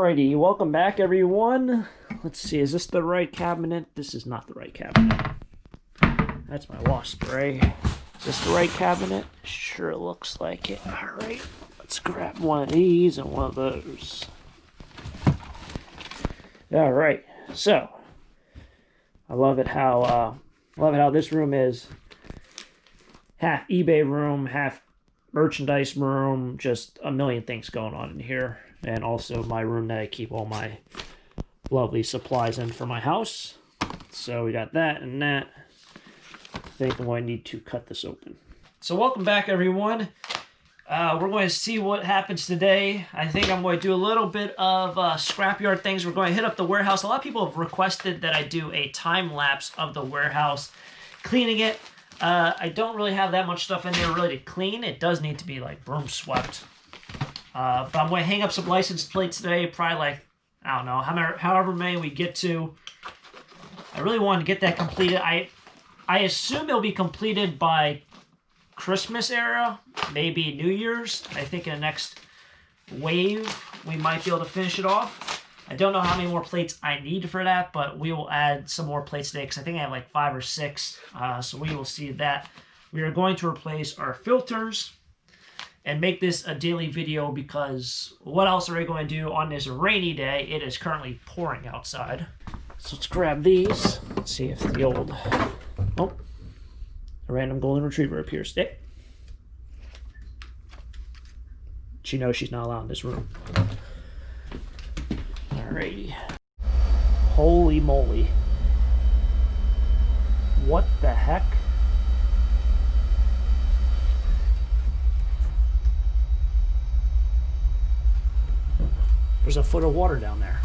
Alrighty, welcome back everyone. Let's see, is this the right cabinet? This is not the right cabinet. That's my wasp spray. Is this the right cabinet? Sure looks like it. Alright, let's grab one of these and one of those. Alright, so I love it how this room is half eBay room, half merchandise room, just a million things going on in here. And also my room that I keep all my lovely supplies in for my house. So we got that and that. I think I'm going to need to cut this open. So welcome back everyone. We're going to see what happens today. I think I'm going to do a little bit of scrapyard things. We're going to hit up the warehouse. A lot of people have requested that I do a time lapse of the warehouse cleaning it. I don't really have that much stuff in there really to clean. It does need to be like broom swept. But I'm going to hang up some license plates today, probably like, I don't know, however many we get to. I really want to get that completed. I assume it'll be completed by Christmas era, maybe New Year's. I think in the next wave, we might be able to finish it off. I don't know how many more plates I need for that, but we will add some more plates today because I think I have like 5 or 6. So we will see that. We are going to replace our filters and make this a daily video because what else are we going to do on this rainy day? It is currently pouring outside. So let's grab these. Let's see if the old... Oh, a random golden retriever appears. Hey. She knows she's not allowed in this room. Alrighty. Holy moly. What the heck? There's a foot of water down there.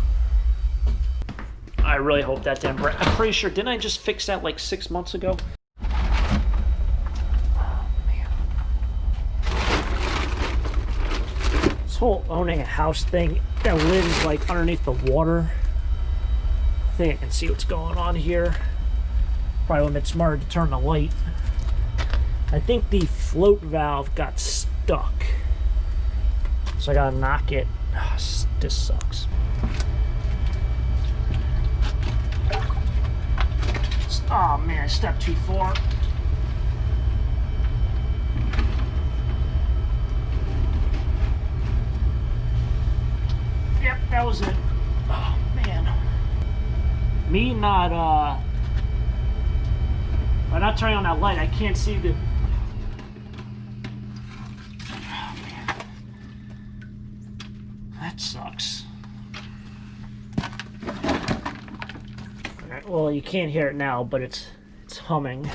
I really hope that didn't break. I'm pretty sure, didn't I just fix that like 6 months ago? Oh, man. This whole owning a house thing, that lid is like underneath the water. I think I can see what's going on here. Probably would have been smarter to turn the light. I think the float valve got stuck. So I gotta knock it. Oh, this sucks. Oh man, I stepped too far. Yep, that was it. Oh man. Me not by not turning on that light, I can't see the... Oh man. That sucks. Alright, well you can't hear it now, but it's humming.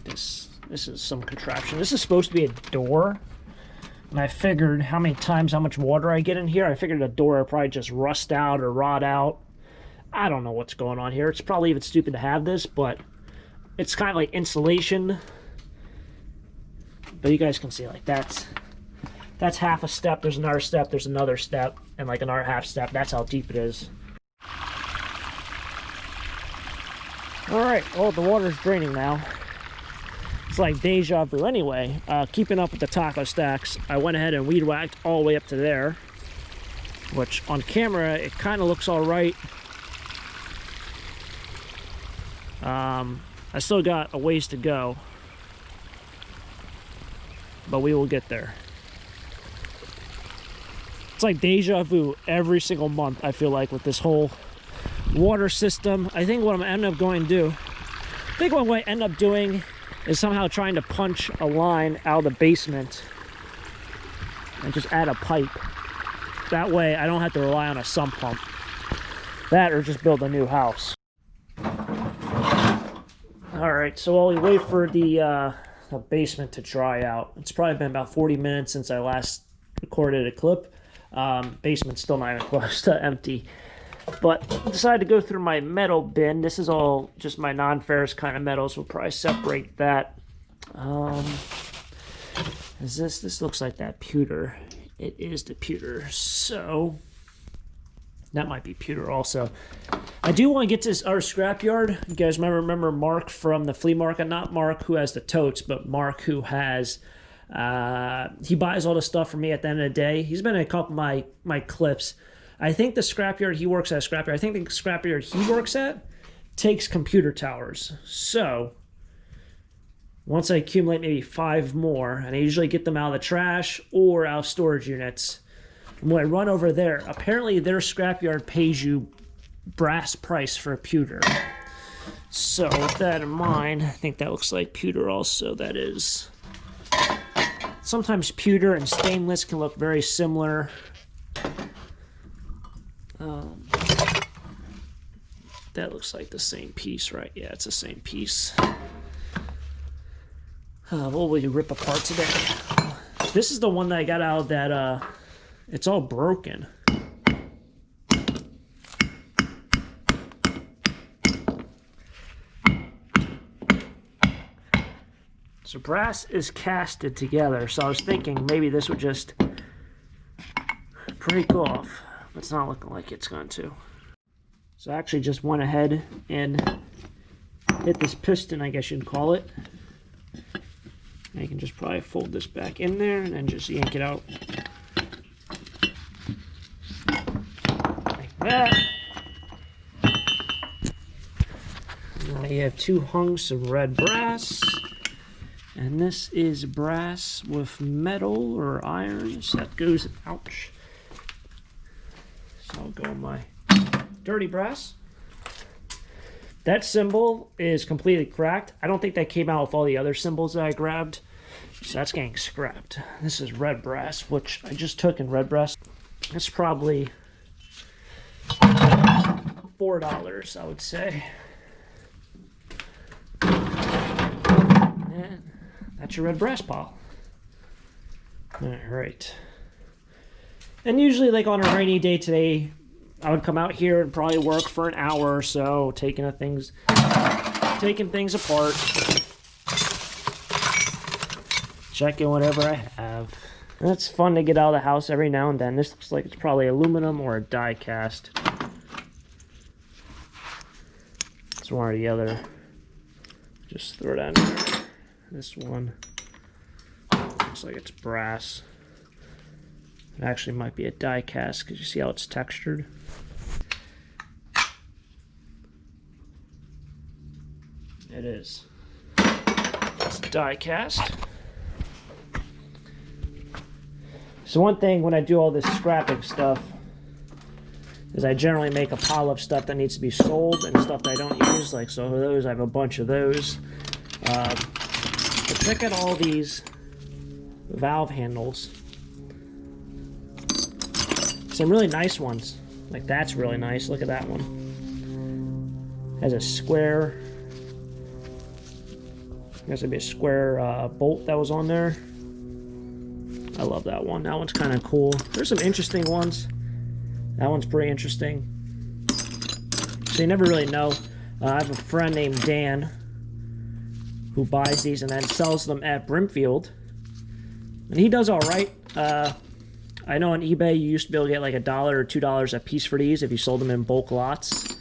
This is some contraption. This is supposed to be a door. And I figured how much water I get in here. I figured a door would probably just rust out or rot out. I don't know what's going on here. It's probably even stupid to have this, but it's kind of like insulation. But you guys can see like that's half a step. There's another step. There's another step, and like another half step. That's how deep it is. All right. Oh, the water's draining now. It's like deja vu. Anyway, keeping up with the taco stacks, I went ahead and weed whacked all the way up to there, which on camera it kind of looks all right. I still got a ways to go, but we will get there. It's like deja vu every single month, I feel like, with this whole water system. I think what I'm going to end up doing is somehow trying to punch a line out of the basement and just add a pipe. That way I don't have to rely on a sump pump. That or just build a new house. Alright, so while we wait for the basement to dry out, it's probably been about 40 minutes since I last recorded a clip. Basement's still not even close to empty. But I decided to go through my metal bin. This is all just my non-ferrous kind of metals. We'll probably separate that. This looks like that pewter. It is the pewter. So that might be pewter also. I do want to get to this other scrapyard. You guys remember Mark from the flea market? Not Mark who has the totes, but Mark who has He buys all the stuff for me at the end of the day. He's been in a couple of my clips. I think the scrapyard he works at, I think the scrapyard he works at takes computer towers. So once I accumulate maybe 5 more, and I usually get them out of the trash or out of storage units, and when I run over there, apparently their scrapyard pays you brass price for a pewter. So with that in mind, I think that looks like pewter also. That is. Sometimes pewter and stainless can look very similar. That looks like the same piece, right? Yeah, it's the same piece. What will we rip apart today? This is the one that I got out of that, it's all broken. So brass is casted together, so I was thinking maybe this would just break off, but it's not looking like it's going to. So I actually just went ahead and hit this piston, I guess you'd call it. And you can just probably fold this back in there and then just yank it out. Like that. Now you have 2 hunks of red brass. And this is brass with metal or iron. So that goes, ouch. So I'll go on my dirty brass. That cymbal is completely cracked. I don't think that came out with all the other cymbals that I grabbed. So that's getting scrapped. This is red brass, which I just took in red brass. It's probably $4, I would say. And that's your red brass pile. All right. And usually, like on a rainy day today, I would come out here and probably work for an hour or so, taking things apart, checking whatever I have. And it's fun to get out of the house every now and then. This looks like it's probably aluminum or a die cast. It's one or the other. Just throw that in there. This one looks like it's brass. It actually might be a die cast because you see how it's textured. It is. It's a die cast. So one thing when I do all this scrapping stuff is I generally make a pile of stuff that needs to be sold and stuff that I don't use. Like so those, I have a bunch of those. But check out all these valve handles. Some really nice ones. Like that's really nice. Look at that one. Has a square. There's gonna be a square bolt that was on there. I love that one. That one's kind of cool. There's some interesting ones. That one's pretty interesting. So you never really know. I have a friend named Dan who buys these and then sells them at Brimfield. And he does all right. I know on eBay you used to be able to get like $1 or $2 a piece for these if you sold them in bulk lots.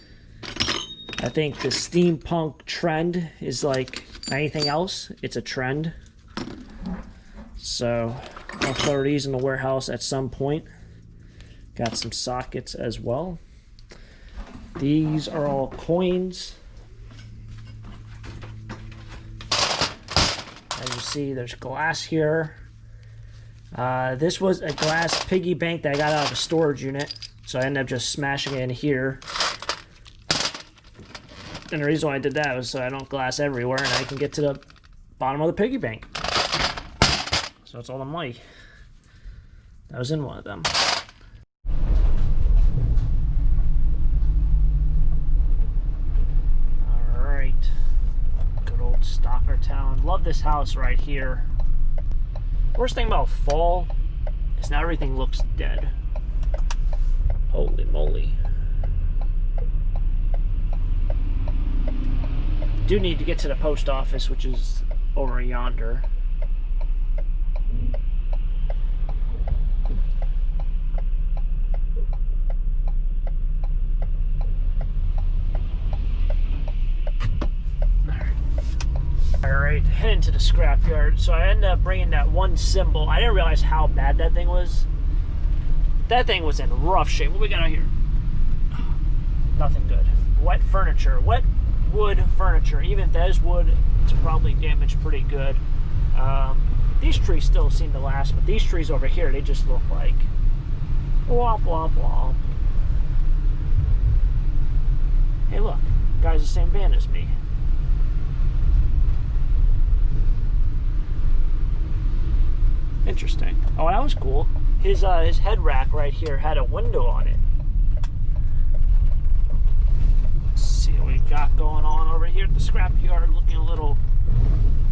I think the steampunk trend is like anything else. It's a trend. So I'll throw these in the warehouse at some point. Got some sockets as well. These are all coins. As you see, there's glass here. This was a glass piggy bank that I got out of a storage unit, so I ended up just smashing it in here. And the reason why I did that was so I don't glass everywhere and I can get to the bottom of the piggy bank. So that's all the money that was in one of them. Alright. Good old STOCKERTOWN. Love this house right here. Worst thing about fall is now everything looks dead. Holy moly. Do need to get to the post office, which is over yonder. Alright, heading to the scrapyard. So I ended up bringing that one cymbal. I didn't realize how bad that thing was. That thing was in rough shape. What we got out here? Nothing good. Wet furniture. Wet wood furniture. Even if that is wood, it's probably damaged pretty good. These trees still seem to last, but these trees over here, they just look like womp womp womp. Hey look, guy's the same band as me. Interesting. Oh, that was cool. His head rack right here had a window on it. Let's see what we got going on over here at the scrapyard, looking a little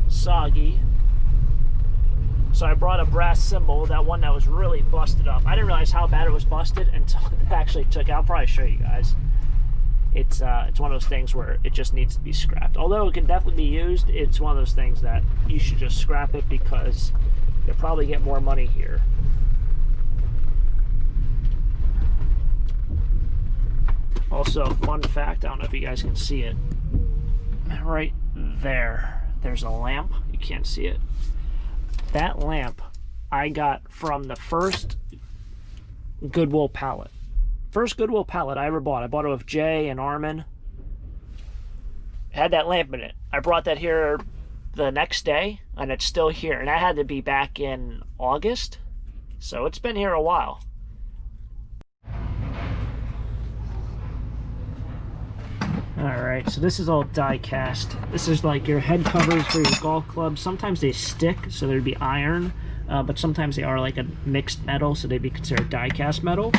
soggy. So I brought a brass cymbal, that one that was really busted up. I didn't realize how bad it was busted until it actually took out. I'll probably show you guys. It's one of those things where it just needs to be scrapped. Although it can definitely be used, it's one of those things that you should just scrap it because you'll probably get more money here. Also, fun fact, I don't know if you guys can see it. Right there, there's a lamp. You can't see it. That lamp I got from the first Goodwill pallet. First Goodwill pallet I ever bought. I bought it with Jay and Armin. It had that lamp in it. I brought that here the next day, and it's still here. And that had to be back in August. So it's been here a while. Alright, so this is all die cast. This is like your head covers for your golf clubs. Sometimes they stick, so there'd be iron, but sometimes they are like a mixed metal, so they'd be considered die cast metal.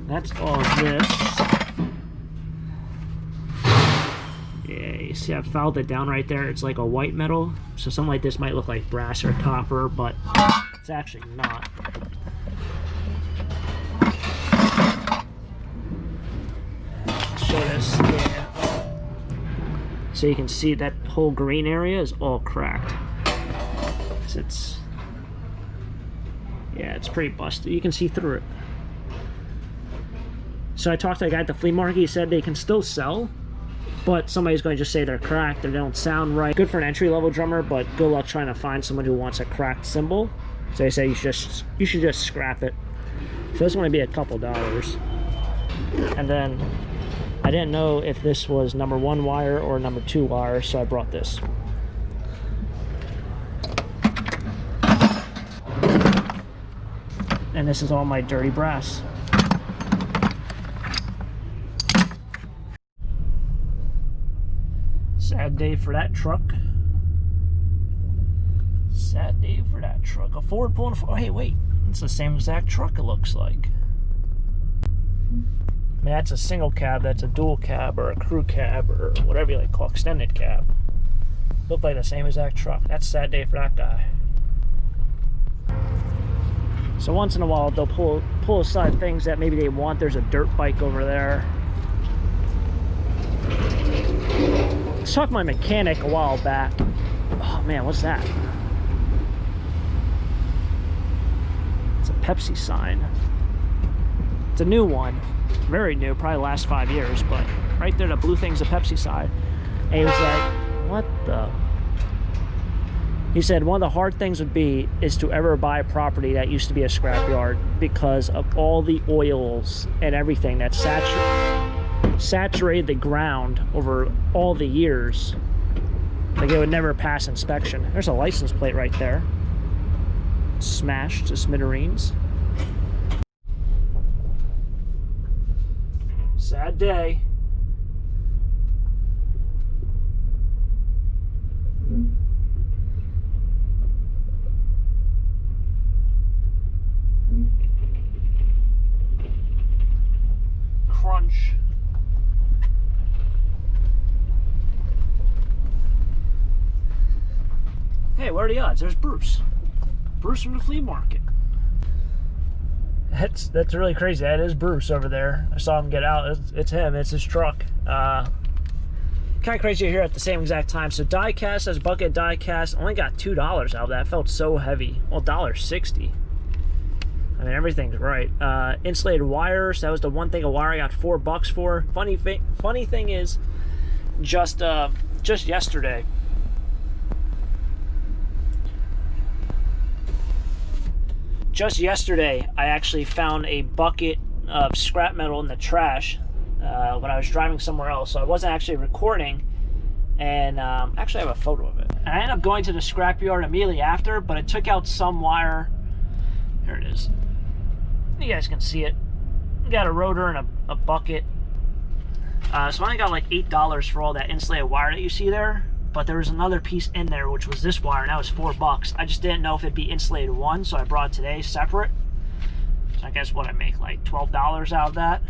That's all of this. Yeah, you see I filed it down right there. It's like a white metal, so something like this might look like brass or copper, but it's actually not. Show this here. So you can see that whole green area is all cracked. It's pretty busted. You can see through it. So I talked to a guy at the flea market. He said they can still sell, but somebody's going to just say they're cracked or they don't sound right. Good for an entry-level drummer, but good luck trying to find someone who wants a cracked cymbal. So they say you should just scrap it. So it's going to be a couple dollars. And then I didn't know if this was number 1 wire or number 2 wire, so I brought this. And this is all my dirty brass. Sad day for that truck. Sad day for that truck. A Ford pulling a... Oh, hey, wait. It's the same exact truck it looks like. I mean, that's a single cab, that's a dual cab, or a crew cab, or whatever you like to call extended cab. Look like the same exact truck. That's a sad day for that guy. So once in a while, they'll pull aside things that maybe they want. There's a dirt bike over there. I was talking to my mechanic a while back. Oh man, what's that? It's a Pepsi sign. It's a new one. Very new, probably last 5 years, but right there, the blue thing's a Pepsi sign. And he was like, what the? He said one of the hard things would be is to ever buy a property that used to be a scrapyard because of all the oils and everything that saturated the ground over all the years. Like it would never pass inspection. There's a license plate right there. Smashed to smithereens. Sad day. Crunch. Hey, what are the odds? There's Bruce. Bruce from the flea market. That's really crazy. That is Bruce over there. I saw him get out. It's him. It's his truck. Kind of crazy here at the same exact time. So die cast, as bucket die cast, only got $2 out of that. Felt so heavy. Well, $1.60. I mean, everything's right. Insulated wires. That was the one thing of wire I got $4 for. Funny thing is, just yesterday, just yesterday, I actually found a bucket of scrap metal in the trash when I was driving somewhere else. So I wasn't actually recording, and actually I have a photo of it. And I ended up going to the scrapyard immediately after, but it took out some wire. Here it is. You guys can see it. Got a rotor and a bucket. So I only got like $8 for all that insulated wire that you see there. But there was another piece in there, which was this wire, and that was $4. I just didn't know if it'd be insulated one, so I brought it today separate. So I guess what I make, like $12 out of that.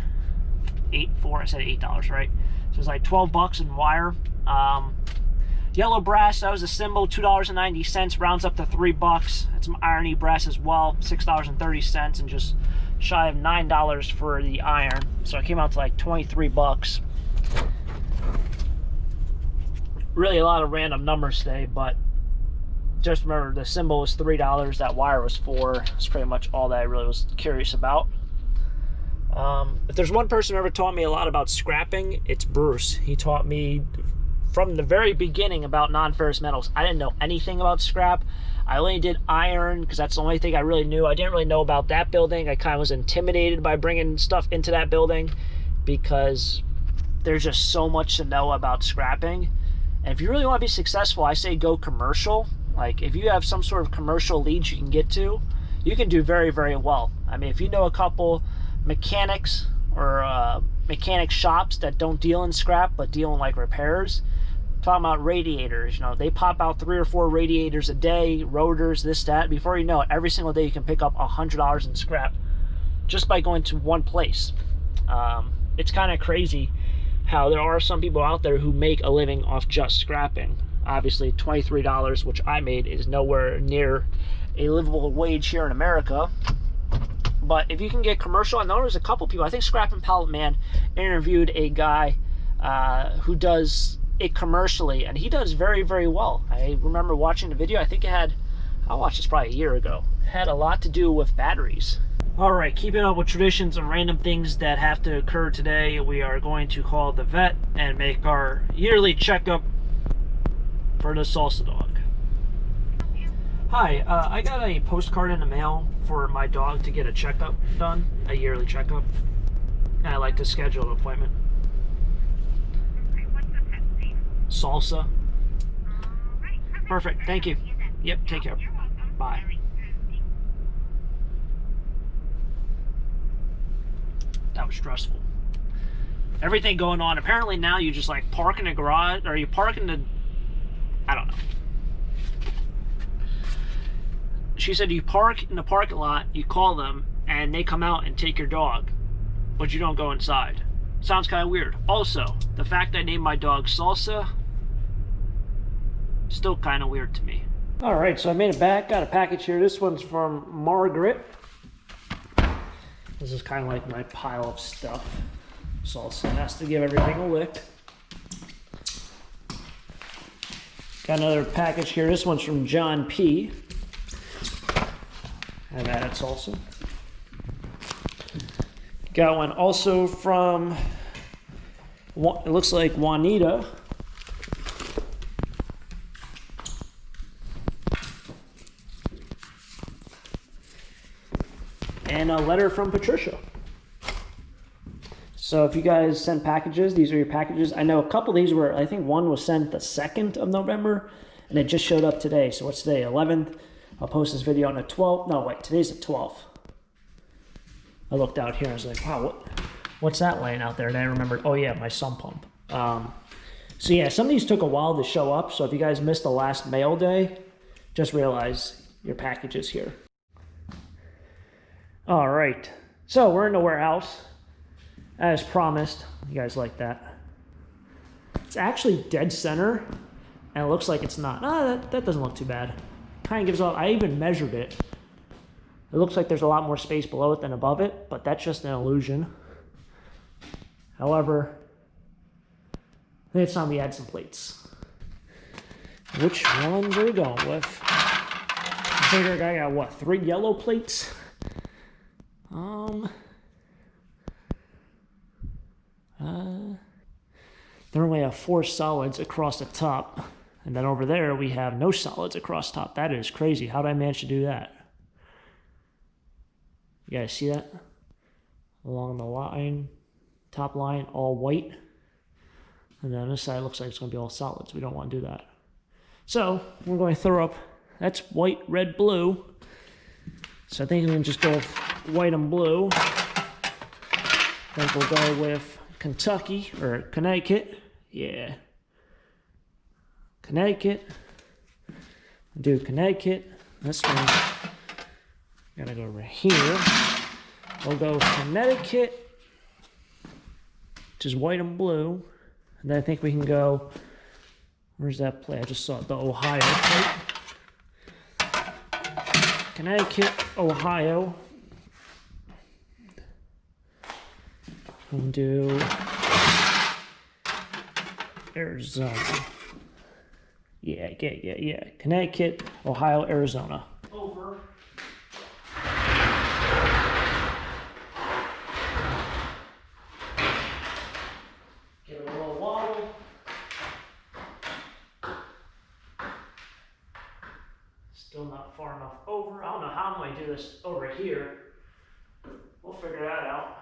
I said $8, right? So it's like $12 in wire. Yellow brass, that was a symbol, $2.90, rounds up to $3. It's some irony brass as well, $6.30, and just shy of $9 for the iron. So it came out to like $23. Really a lot of random numbers today, but just remember the symbol was $3, that wire was $4. That's pretty much all that I really was curious about. If there's one person who ever taught me a lot about scrapping, it's Bruce. He taught me from the very beginning about non-ferrous metals. I didn't know anything about scrap. I only did iron because that's the only thing I really knew. I didn't really know about that building. I kind of was intimidated by bringing stuff into that building because there's just so much to know about scrapping. And if you really want to be successful, I say go commercial. Like if you have some sort of commercial leads you can get to, you can do very, very well. I mean, if you know a couple mechanics or mechanic shops that don't deal in scrap but deal in like repairs, talking about radiators, you know, they pop out 3 or 4 radiators a day, rotors, this, that. Before you know it, every single day you can pick up $100 in scrap just by going to one place. It's kind of crazy how there are some people out there who make a living off just scrapping. Obviously, $23, which I made, is nowhere near a livable wage here in America. But if you can get commercial, I know there's a couple people. I think Scrap and Pallet Man interviewed a guy who does it commercially, and he does very, very well. I remember watching the video. I think it had, I watched this probably a year ago. It had a lot to do with batteries. All right, keeping up with traditions and random things that have to occur today, we are going to call the vet and make our yearly checkup for the Salsa dog. Hi, I got a postcard in the mail for my dog to get a checkup done, a yearly checkup, and I'd like to schedule an appointment. Okay, what's the pet's name? Salsa. Right, Perfect, thank you. Yep, take care. You're welcome. Bye. That was stressful. Everything going on. Apparently now you just like park in a garage, or you park in the, I don't know. She said you park in the parking lot, you call them, and they come out and take your dog, but you don't go inside. Sounds kind of weird. Also, the fact I named my dog Salsa, still kind of weird to me. All right, so I made it back, got a package here. This one's from Margaret. This is kind of like my pile of stuff. Salsa has to give everything a lick. Got another package here. This one's from John P. I've added Salsa. Got one also from, it looks like Juanita. And a letter from Patricia. So if you guys send packages, these are your packages. I know a couple of these were, I think one was sent the 2nd of November, and it just showed up today. So what's today, 11th? I'll post this video on the 12th. No, wait, today's the 12th. I looked out here and I was like, wow, what's that laying out there? And I remembered, oh yeah, my sump pump. So yeah, some of these took a while to show up. So if you guys missed the last mail day, just realize your package is here. All right, so we're in the warehouse, as promised. You guys like that? It's actually dead center, and it looks like it's not. That doesn't look too bad. Kind of gives off, I even measured it. It looks like there's a lot more space below it than above it, but that's just an illusion. However, I think it's time we add some plates. Which ones are we going with? I think I got, what, 3 yellow plates? Normally I have 4 solids across the top, and then over there we have no solids across top. That is crazy. How did I manage to do that? You guys see that? Along the line, top line, all white. And then this side looks like it's going to be all solids. We don't want to do that. So we're going to throw up, that's white, red, blue. So I think we can just go with white and blue. I think we'll go with Kentucky, or Connecticut. Yeah. Connecticut. Do Connecticut. This one, gotta go over here. We'll go Connecticut, which is white and blue. And then I think we can go, where's that plate? I just saw the Ohio plate. Connecticut, Ohio. We'll do Arizona. Yeah. Connecticut, Ohio, Arizona. Over. Give it a little waddle. Still not far enough over. I don't know how I'm going to do this over here. We'll figure that out.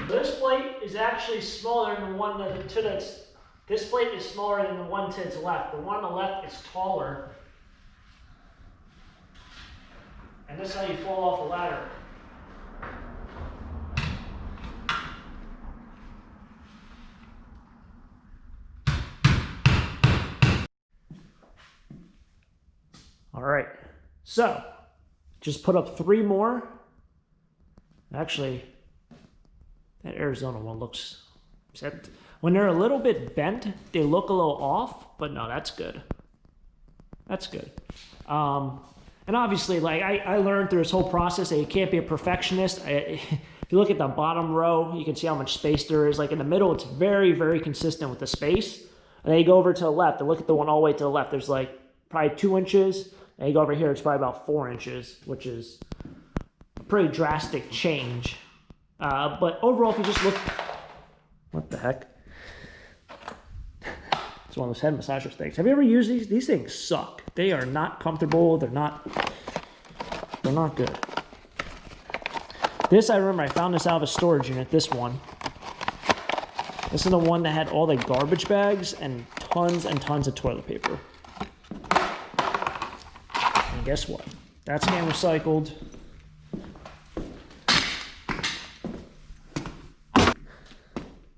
This plate is actually smaller than the one to the this plate is smaller than the one to its left. The one on the left is taller. And this is how you fall off the ladder. All right, so just put up 3 more. Actually, that Arizona one looks set. When they're a little bit bent, they look a little off, but no, that's good. That's good. And obviously, like I learned through this whole process that you can't be a perfectionist. If you look at the bottom row, you can see how much space there is. Like in the middle, it's very, very consistent with the space. And then you go over to the left and look at the one all the way to the left. There's like probably 2 inches. And you go over here, it's probably about 4 inches, which is a pretty drastic change. But overall, if you just look, what the heck? It's one of those head massager things. Have you ever used these? These things suck. They are not comfortable. They're not good. This, I remember I found this out of a storage unit, this one. This is the one that had all the garbage bags and tons of toilet paper. And guess what? That's getting recycled.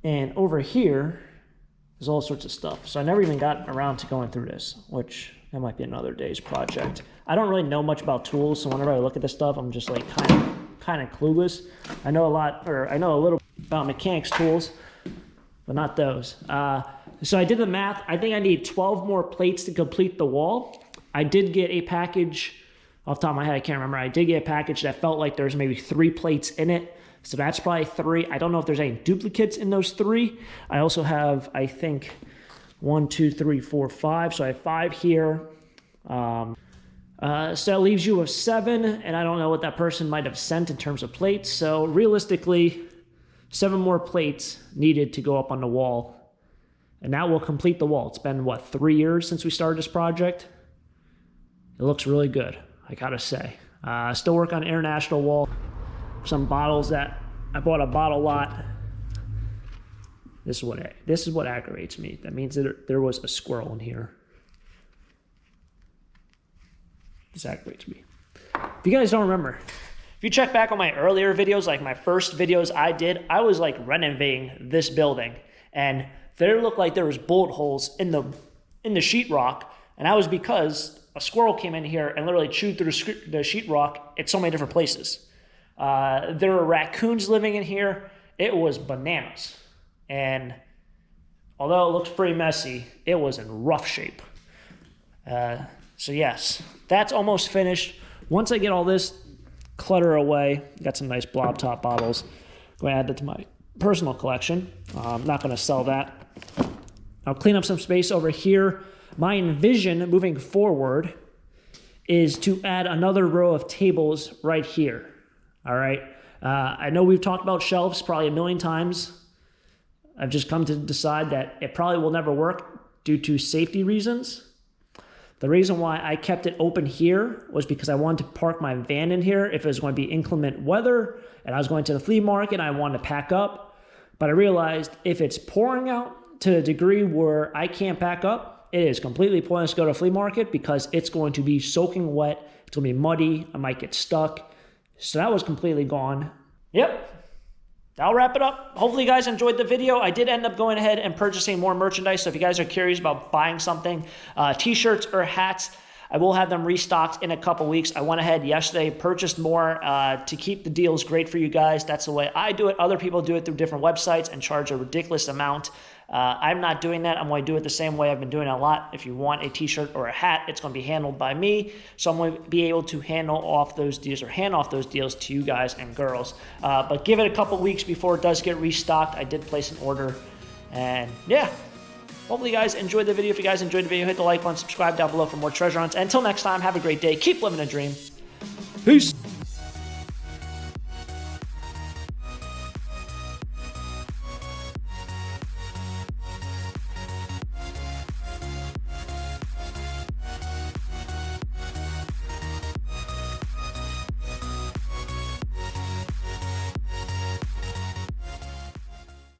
And over here, there's all sorts of stuff. So I never even got around to going through this, which that might be another day's project. I don't really know much about tools, so whenever I look at this stuff, I'm just like kind of clueless. I know a lot, or I know a little about mechanics tools, but not those. So I did the math. I think I need 12 more plates to complete the wall. I did get a package, off the top of my head, I can't remember. I did get a package that felt like there's maybe 3 plates in it. So that's probably 3. I don't know if there's any duplicates in those 3. I also have, I think, 1, 2, 3, 4, 5. So I have 5 here. So that leaves you with 7, and I don't know what that person might have sent in terms of plates. So realistically, 7 more plates needed to go up on the wall. And that will complete the wall. It's been, what, 3 years since we started this project? It looks really good, I gotta say. Still work on international wall. Some bottles that I bought a bottle lot. This is what aggravates me. That means that there was a squirrel in here. This aggravates me. If you guys don't remember, if you check back on my earlier videos, like my first videos I did, I was like renovating this building, and there looked like there was bullet holes in the sheetrock, and that was because a squirrel came in here and literally chewed through the sheetrock at so many different places. There were raccoons living in here. It was bananas. And although it looks pretty messy, it was in rough shape. So yes, that's almost finished. Once I get all this clutter away, got some nice blob top bottles. I'm going to add that to my personal collection. I'm not going to sell that. I'll clean up some space over here. My envision moving forward is to add another row of tables right here. All right. I know we've talked about shelves probably a million times. I've just come to decide that it probably will never work due to safety reasons. The reason why I kept it open here was because I wanted to park my van in here if it was going to be inclement weather and I was going to the flea market and I wanted to pack up. But I realized if it's pouring out to a degree where I can't pack up, it is completely pointless to go to a flea market because it's going to be soaking wet. It's going to be muddy. I might get stuck. So that was completely gone. Yep. That'll wrap it up. Hopefully you guys enjoyed the video. I did end up going ahead and purchasing more merchandise. So if you guys are curious about buying something, t-shirts or hats, I will have them restocked in a couple weeks. I went ahead yesterday, purchased more to keep the deals great for you guys. That's the way I do it. Other people do it through different websites and charge a ridiculous amount. I'm not doing that. I'm going to do it the same way I've been doing it a lot. If you want a t-shirt or a hat, it's going to be handled by me. So I'm going to be able to hand off those deals to you guys and girls. But give it a couple weeks before it does get restocked. I did place an order. And yeah, hopefully you guys enjoyed the video. If you guys enjoyed the video, hit the like button, subscribe down below for more treasure hunts. Until next time, have a great day. Keep living a dream. Peace.